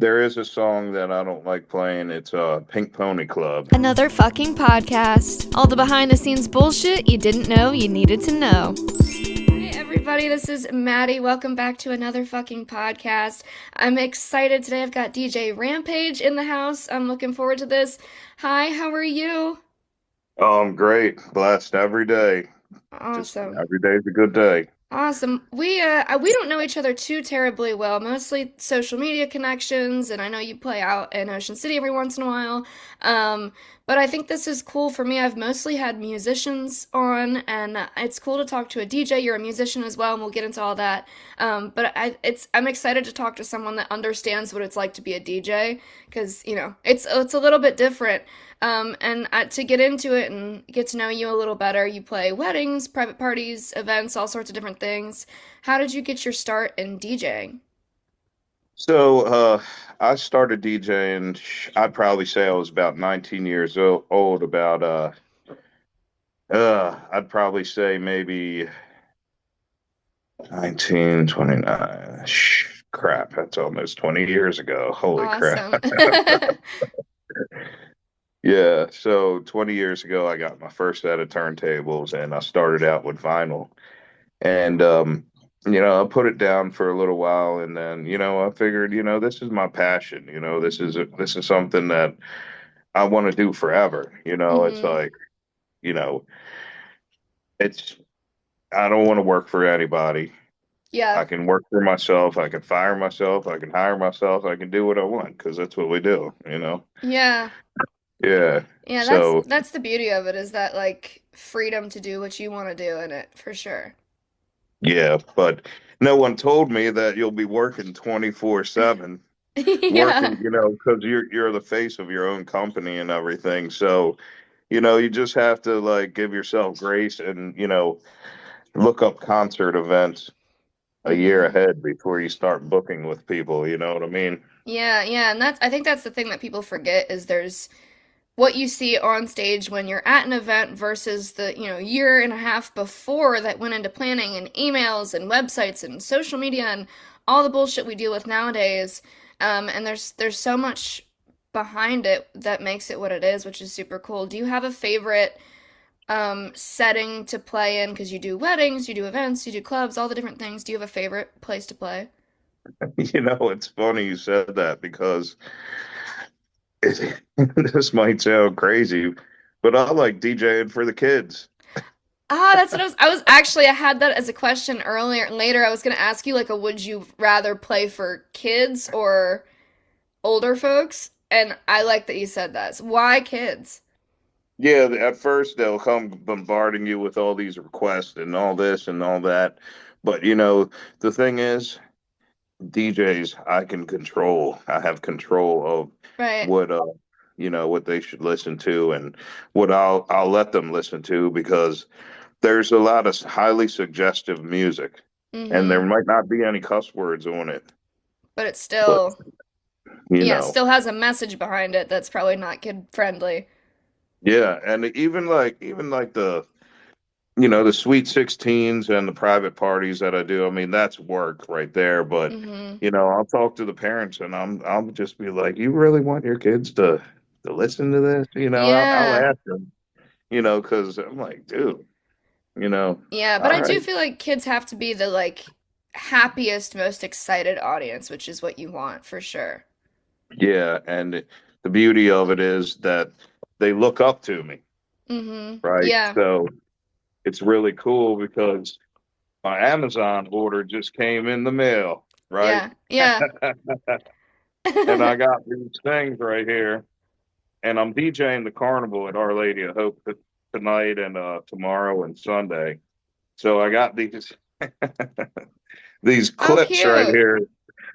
There is a song that I don't like playing. It's Pink Pony Club. Another fucking podcast. All the behind the scenes bullshit you didn't know you needed to know. Hey everybody, this is Maddie. Welcome back to another fucking podcast. I'm excited today. I've got DJ Rampage in the house. I'm looking forward to this. Hi, how are you? Oh, I'm great. Blessed every day. Just Awesome. every day's a good day. Awesome. We don't know each other too terribly well, mostly social media connections, and I know you play out in Ocean City every once in a while. Um, but I think this is cool for me. I've mostly had musicians on, and it's cool to talk to a DJ. You're a musician as well, and we'll get into all that. I'm excited to talk to someone that understands what it's like to be a DJ, because it's a little bit different. To get into it and get to know you a little better, you play weddings, private parties, events, all sorts of different things. How did you get your start in DJing? So I started DJing. I'd probably say I was about 19 years old. I'd probably say maybe 19, 29. Crap, that's almost 20 years ago. Holy crap. Awesome. Yeah, so 20 years ago, I got my first set of turntables and I started out with vinyl. And, I put it down for a little while and then, I figured, this is my passion. This is something that I want to do forever. It's hmm like, you know, it's, I don't want to work for anybody. I Yeah. can work for myself. I can fire myself. I can hire myself. I can do what I want because that's what we do. Yeah. Yeah. Yeah, that's So, that's the beauty of it is that like freedom to do what you want to do in it, for sure. yeah, but no one told me that you'll be working 24/7, working, Yeah. because you're the face of your own company and everything. So, you just have to like give yourself grace and, look up concert events a year hmm ahead before you start booking with people, you know what I mean? Yeah, yeah, and that's I think that's the thing that people forget is there's what you see on stage when you're at an event versus the, year and a half before that went into planning and emails and websites and social media and all the bullshit we deal with nowadays. And there's so much behind it that makes it what it is, which is super cool. Do you have a favorite setting to play in? Because you do weddings, you do events, you do clubs, all the different things. Do you have a favorite place to play? It's funny you said that because this might sound crazy, but I like DJing for the kids. That's what I was actually I had that as a question earlier and later I was gonna ask you like a would you rather play for kids or older folks? And I like that you said that. So why kids? Yeah, at first they'll come bombarding you with all these requests and all this and all that. But the thing is, DJs, I can control. I have control of Right. what what they should listen to and what I'll let them listen to because there's a lot of highly suggestive music and there Mm-hmm. might not be any cuss words on it, But it's but still you yeah, it know, still has a message behind it that's probably not kid friendly. yeah, and even like the sweet 16s and the private parties that I do. I mean, that's work right there. But, Mm-hmm. I'll talk to the parents and I'll just be like, you really want your kids to listen to this? I'll Yeah. ask them, because I'm like, dude, Yeah, but all I do right. feel like kids have to be the like happiest, most excited audience, which is what you want for sure. Yeah. And the beauty of it is that they look up to me, Mm-hmm. right? Yeah. So it's really cool because my Amazon order just came in the mail, right? Yeah. Yeah. And I got these things right here. And I'm DJing the carnival at Our Lady of Hope tonight and tomorrow and Sunday. So I got these Oh, clips right cute. here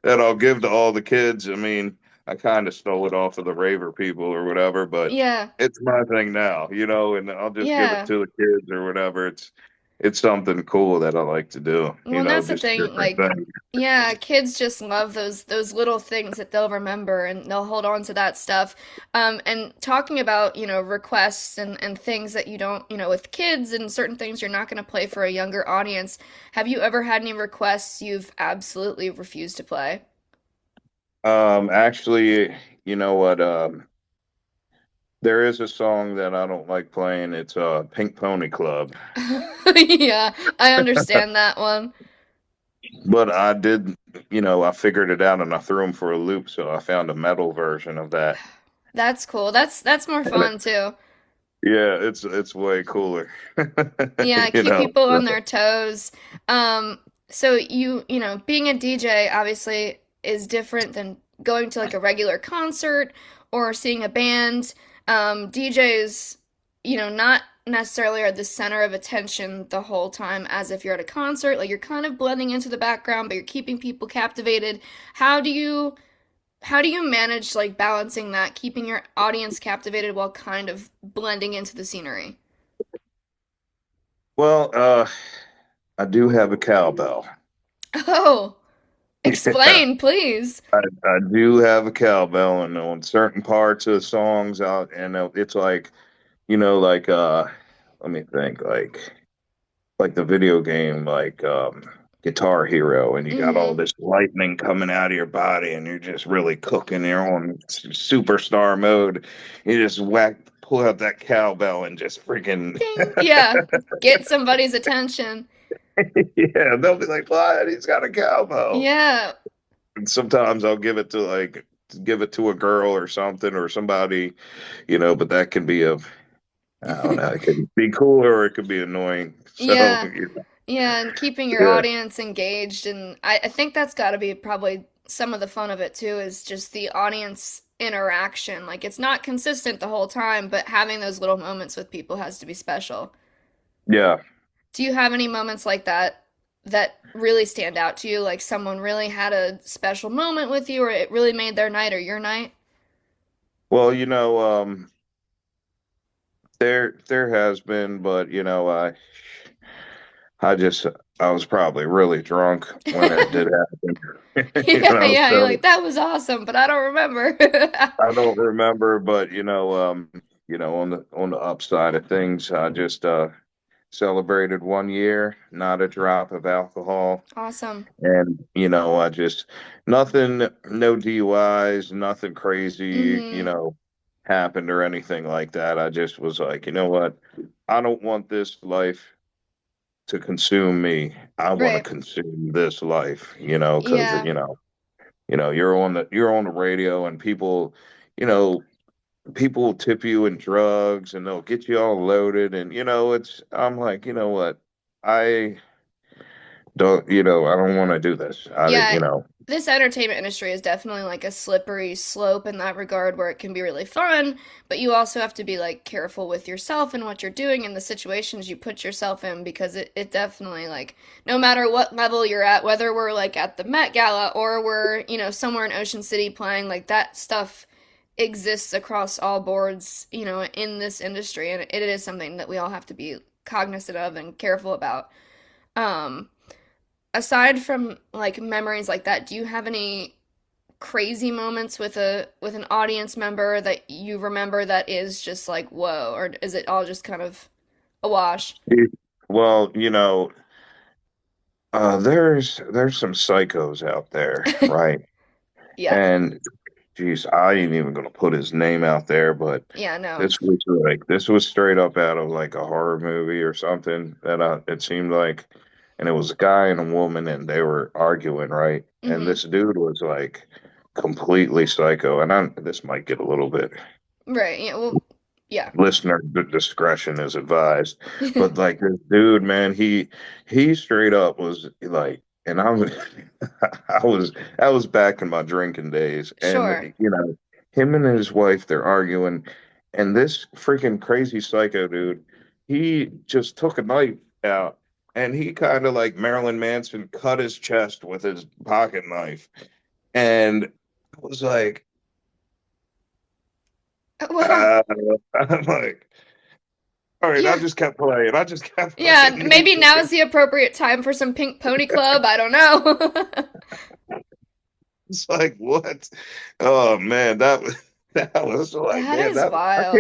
that I'll give to all the kids. I mean, I kind of stole it off of the raver people or whatever, but Yeah. it's my thing now, and I'll just give it Yeah. to the kids or whatever. It's something cool that I like to do, Well, and that's the just thing, different like, things. yeah, kids just love those little things that they'll remember and they'll hold on to that stuff. And talking about, requests and things that you don't, with kids and certain things you're not going to play for a younger audience. Have you ever had any requests you've absolutely refused to play? Actually, you know what? There is a song that I don't like playing. It's Pink Pony Club. Yeah, I understand that one. But I did, I figured it out and I threw them for a loop, so I found a metal version of that. That's cool. That's more And fun too. yeah, it's way cooler. Yeah, You keep know. people So, on their toes. So you know, being a DJ obviously is different than going to like a regular concert or seeing a band. DJs, you know, not necessarily are the center of attention the whole time as if you're at a concert. Like you're kind of blending into the background, but you're keeping people captivated. How do you how do you manage like balancing that, keeping your audience captivated while kind of blending into the scenery? well, I do have a cowbell. Oh. Yeah, Explain, please. I do have a cowbell, and on certain parts of the songs out, and it's like, like let me think, like the video game, like Guitar Hero, and you got all Mm-hmm. this lightning coming out of your body, and you're just really cooking. You're on superstar mode. You just pull out that cowbell, and just freaking, Ding. Yeah. Get somebody's attention. yeah, they'll be like, "What? He's got a cowbell." Yeah. And sometimes I'll give it to a girl or something or somebody, but that can be I don't know, it can be cool or it could be annoying. So, Yeah. Yeah, and keeping your yeah, audience engaged. And I think that's got to be probably some of the fun of it too, is just the audience interaction. Like it's not consistent the whole time, but having those little moments with people has to be special. yeah. Do you have any moments like that that really stand out to you? Like someone really had a special moment with you, or it really made their night or your night? Well, there has been, but I just I was probably really drunk when it did happen. Yeah, yeah. You're So like, that was awesome, but I don't remember. I don't remember, but on the upside of things, I just celebrated 1 year, not a drop of alcohol. Awesome. And, I just nothing, no DUIs, nothing crazy, Mm-hmm. happened or anything like that. I just was like, you know what? I don't want this life to consume me. I want to Right. consume this life, because Yeah. you're on the radio and you know, people will tip you in drugs and they'll get you all loaded and I'm like, you know what? I I don't want to do this. Yeah. This entertainment industry is definitely like a slippery slope in that regard where it can be really fun, but you also have to be like careful with yourself and what you're doing and the situations you put yourself in because it definitely like no matter what level you're at, whether we're like at the Met Gala or we're, you know, somewhere in Ocean City playing, like that stuff exists across all boards, you know, in this industry and it is something that we all have to be cognizant of and careful about. Um Aside from like memories like that, do you have any crazy moments with a with an audience member that you remember that is just like whoa, or is it all just kind of a wash? Well, there's some psychos out there, right? Yeah. And geez, I ain't even gonna put his name out there, but Yeah, no. this was straight up out of like a horror movie or something that it seemed like, and it was a guy and a woman and they were arguing, right? And Mm-hmm. this dude was like completely psycho, and this might get a little bit Right. Yeah, well, yeah. listener discretion is advised. But like this dude, man, he straight up was like, and I was, I was back in my drinking days, Sure. and him and his wife, they're arguing, and this freaking crazy psycho dude, he just took a knife out. And he kind of like Marilyn Manson cut his chest with his pocket knife. And I was like, Well, I'm like, all right, I yeah. just kept playing. I just kept Yeah, playing maybe now music. is the appropriate time for some Pink Pony Club. I don't know. It's like, what? Oh man, that was that was like, That man, is that wild.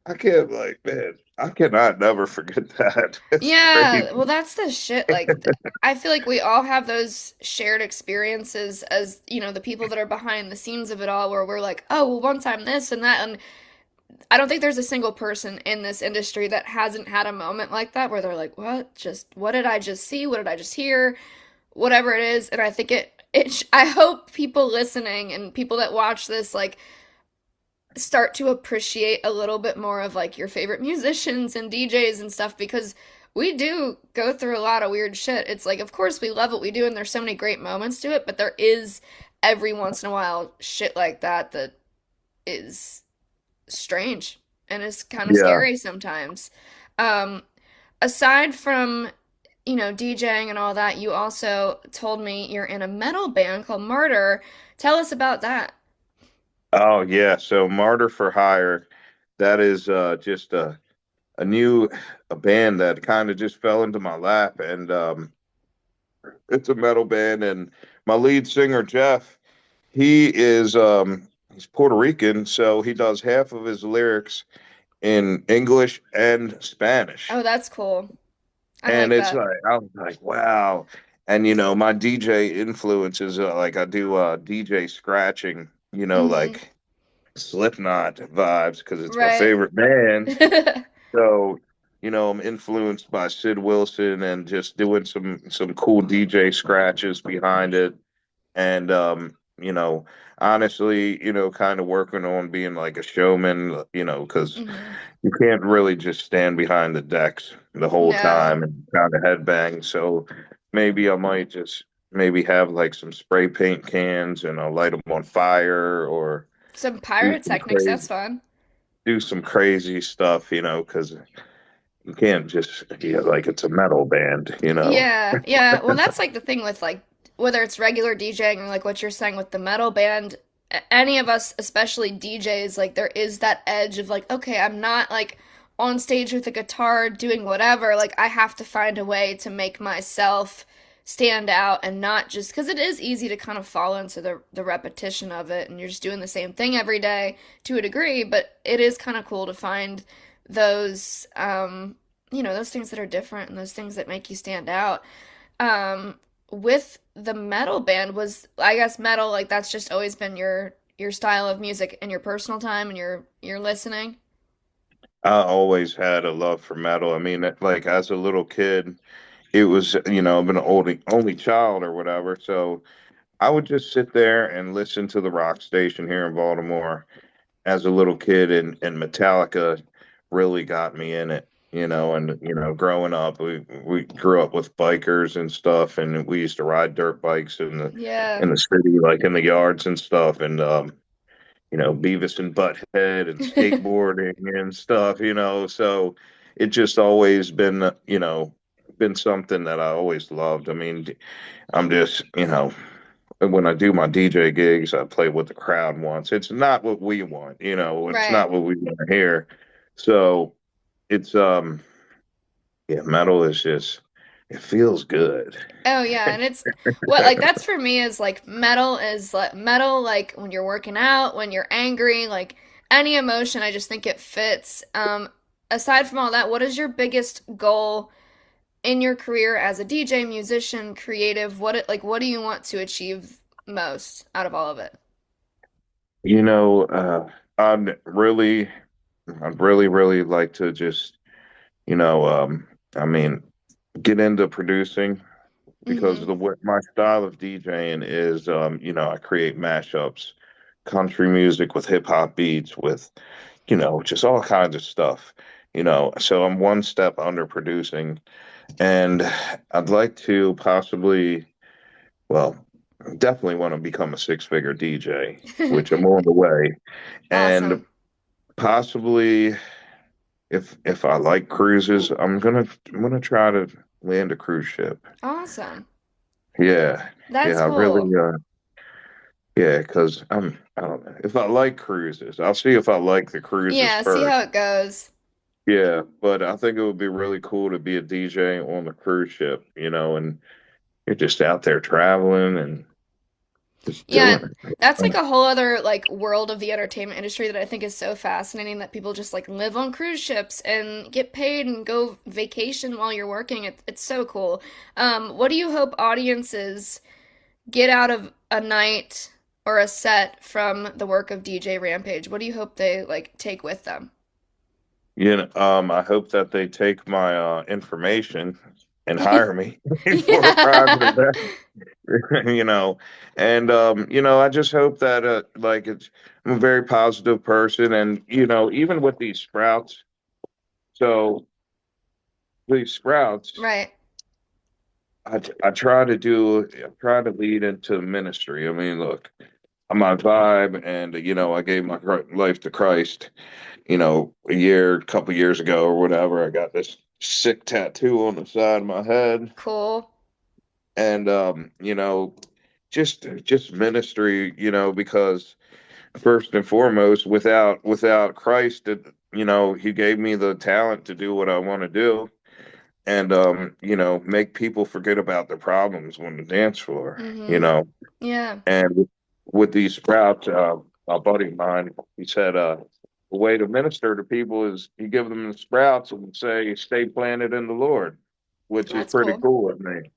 I can't like, man. I cannot never forget that. It's crazy. Yeah, well, that's the shit. Like, I feel like we all have those shared experiences as, the people that are behind the scenes of it all, where we're like, oh, well, one time this and that. And I don't think there's a single person in this industry that hasn't had a moment like that where they're like, what did I just see? What did I just hear? Whatever it is. And I think I hope people listening and people that watch this, like, start to appreciate a little bit more of like your favorite musicians and DJs and stuff because we do go through a lot of weird shit. It's like, of course, we love what we do and there's so many great moments to it, but there is every once in a while shit like that that is strange and is kind of Yeah. scary sometimes. Um, Aside from, DJing and all that, you also told me you're in a metal band called Martyr. Tell us about that. Oh yeah. So Martyr for Hire, that is just a new a band that kind of just fell into my lap, and it's a metal band, and my lead singer Jeff, he's Puerto Rican, so he does half of his lyrics in English and Spanish. Oh, that's cool. I And like it's that. like I was like, wow. And my DJ influences like I do DJ scratching, Hmm. like Slipknot vibes because it's my Right. favorite band. So, I'm influenced by Sid Wilson and just doing some cool DJ scratches behind it. And honestly, kind of working on being like a showman, because Hmm. you can't really just stand behind the decks the whole No. time and kind of headbang. So maybe I might just maybe have like some spray paint cans and I'll light them on fire or Some do some pyrotechnics, crazy that's fun. do some crazy stuff, because you can't just like it's a metal band. Yeah, yeah. Well, that's like the thing with like whether it's regular DJing or like what you're saying with the metal band, any of us, especially DJs, like there is that edge of like, okay, I'm not like on stage with a guitar doing whatever. Like I have to find a way to make myself stand out and not just because it is easy to kind of fall into the repetition of it and you're just doing the same thing every day to a degree, but it is kind of cool to find those those things that are different and those things that make you stand out. Um, with the metal band was I guess metal like that's just always been your style of music in your personal time and your listening. I always had a love for metal. I mean, like as a little kid, it was, I've been an only child or whatever. So I would just sit there and listen to the rock station here in Baltimore as a little kid, and Metallica really got me in it. And growing up, we grew up with bikers and stuff, and we used to ride dirt bikes in the Yeah, in the city, like in the yards and stuff, and Beavis and Butthead and skateboarding and stuff. So it just always been something that I always loved. I mean, I'm just, when I do my DJ gigs, I play what the crowd wants. It's not what we want. It's right. not what we want to hear. So it's yeah, metal is just it feels good. Oh yeah, and it's what like that's for me is like metal like when you're working out, when you're angry, like any emotion, I just think it fits. Aside from all that, what is your biggest goal in your career as a DJ, musician, creative? What do you want to achieve most out of all of it? You know, I'd really, really like to just, you know, um, I mean, get into producing because Mm-hmm. my style of DJing is, I create mashups, country music with hip hop beats, with, just all kinds of stuff. So I'm one step under producing, and I'd like to possibly, well, definitely want to become a six-figure DJ, which I'm on the way, and Awesome. possibly if I like cruises, I'm gonna try to land a cruise ship. Awesome. Yeah, That's yeah, I really, cool. yeah, because I don't know if I like cruises. I'll see if I like the cruises Yeah, see first. how it goes. Yeah, but I think it would be really cool to be a DJ on the cruise ship, and you're just out there traveling and just Yeah, doing and that's like it. a whole other like world of the entertainment industry that I think is so fascinating that people just like live on cruise ships and get paid and go vacation while you're working. It's so cool. What do you hope audiences get out of a night or a set from the work of DJ Rampage? What do you hope they like take with them? I hope that they take my information and hire me for a private Yeah. event. you know, and I just hope that like I'm a very positive person, and even with these sprouts, so these sprouts, Right. I try to lead into ministry. I mean, look, I'm my vibe, and I gave my life to Christ. Couple years ago or whatever. I got this sick tattoo on the side of my head, Cool. and just ministry. Because first and foremost, without Christ, He gave me the talent to do what I want to do, and make people forget about their problems on the dance floor. Mm-hmm. Yeah. And with these sprouts, a buddy of mine, he said, the way to minister to people is you give them the sprouts and say, "Stay planted in the Lord," which is That's pretty cool. cool with me.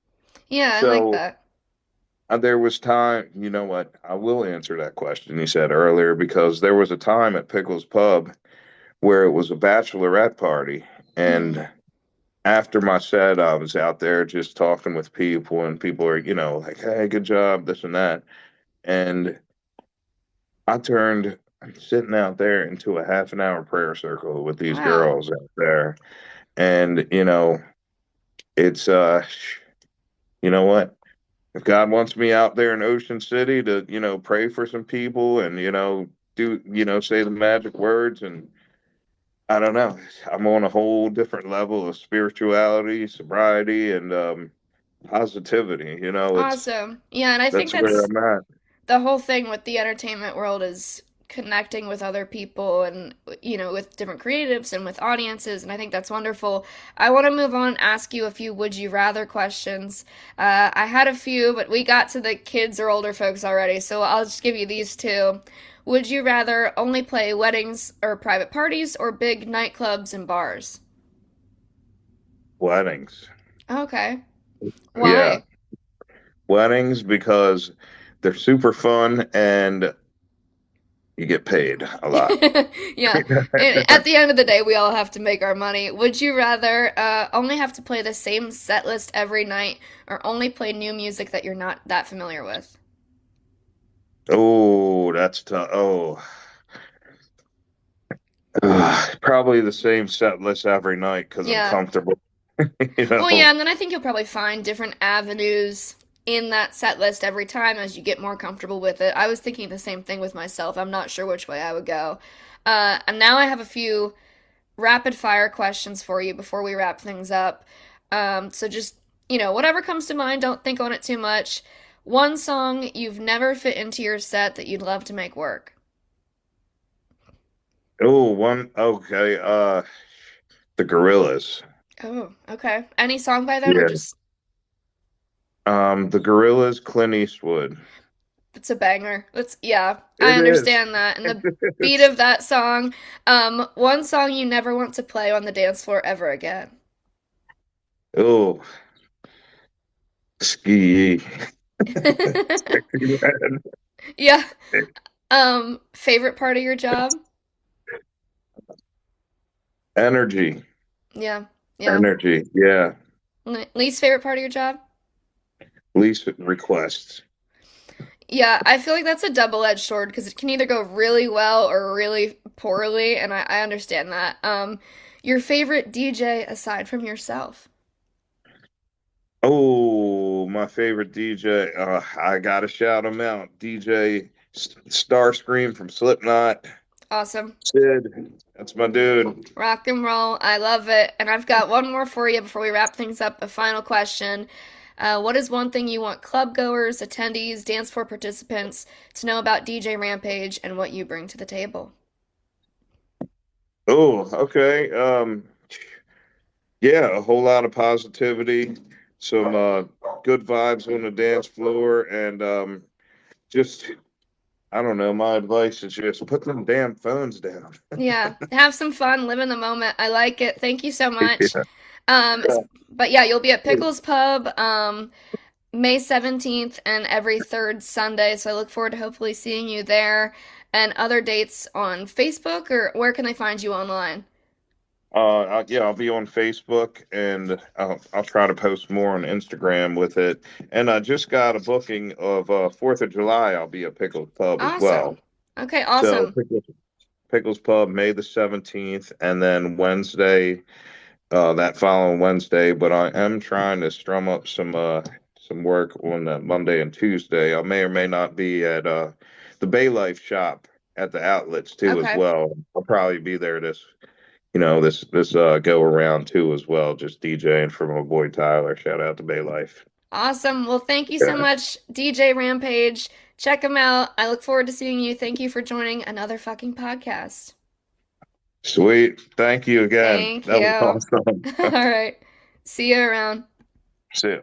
Yeah, I like So that. there was time, you know what? I will answer that question he said earlier, because there was a time at Pickles Pub where it was a bachelorette party. Mm-hmm. And after my set, I was out there just talking with people, and people are, like, "Hey, good job," this and that. And I turned sitting out there into a half an hour prayer circle with these Wow. girls out there. And, it's, you know what? If God wants me out there in Ocean City to, pray for some people and, say the magic words, and I don't know, I'm on a whole different level of spirituality, sobriety, and positivity. Awesome. Yeah, and I think That's where that's I'm at. the whole thing with the entertainment world is connecting with other people and with different creatives and with audiences, and I think that's wonderful. I want to move on and ask you a few would you rather questions. I had a few, but we got to the kids or older folks already, so I'll just give you these two. Would you rather only play weddings or private parties or big nightclubs and bars? Weddings. Okay. Yeah. Why? Weddings because they're super fun and you get paid a lot. Yeah. And at the end of the day, we all have to make our money. Would you rather only have to play the same set list every night or only play new music that you're not that familiar with? Oh, that's tough. Oh, probably the same set list every night because I'm Yeah. comfortable. You Well, know, yeah, and then I think you'll probably find different avenues in that set list every time as you get more comfortable with it. I was thinking the same thing with myself. I'm not sure which way I would go. And now I have a few rapid fire questions for you before we wrap things up. So just, whatever comes to mind, don't think on it too much. One song you've never fit into your set that you'd love to make work. oh, okay. The Gorillas. Oh, okay. Any song by them or Yeah. just The Gorillas, Clint Eastwood. it's a banger. That's yeah, I It is. understand that. And the beat of that song, one song you never want to play on the dance floor ever again. Oh, ski. Sexy red. Yeah. Favorite part of your job? Energy. Yeah. Yeah. Energy. Yeah. Least favorite part of your job? Least requests. Yeah, I feel like that's a double-edged sword because it can either go really well or really poorly, and I understand that. Your favorite DJ aside from yourself? Oh, my favorite DJ. I gotta shout him out. DJ Starscream from Slipknot. Awesome. Sid, that's my dude. Rock and roll. I love it. And I've got one more for you before we wrap things up. A final question. What is one thing you want club goers, attendees, dance floor participants to know about DJ Rampage and what you bring to the table? Oh, okay. Yeah, a whole lot of positivity, some good vibes on the dance floor, and just I don't know. My advice is just put them damn phones down. Yeah, have some fun, live in the moment. I like it. Thank you so much. Yeah. But yeah, you'll be at Pickles Pub May 17th and every third Sunday. So I look forward to hopefully seeing you there and other dates on Facebook, or where can they find you online? Yeah, I'll be on Facebook and I'll try to post more on Instagram with it. And I just got a booking of 4th of July. I'll be at Pickles Pub as well. Awesome. Okay, So awesome. Pickles Pub, May the 17th, and then Wednesday, that following Wednesday. But I am trying to strum up some work on Monday and Tuesday. I may or may not be at the Bay Life shop at the outlets too as Okay. well. I'll probably be there this go around too as well. Just DJing for my boy Tyler. Shout out to Bay Life. Awesome. Well, thank you so Yeah. much, DJ Rampage. Check him out. I look forward to seeing you. Thank you for joining another fucking podcast. Sweet. Thank you again. Thank That you. was All awesome. right. See you around. See ya.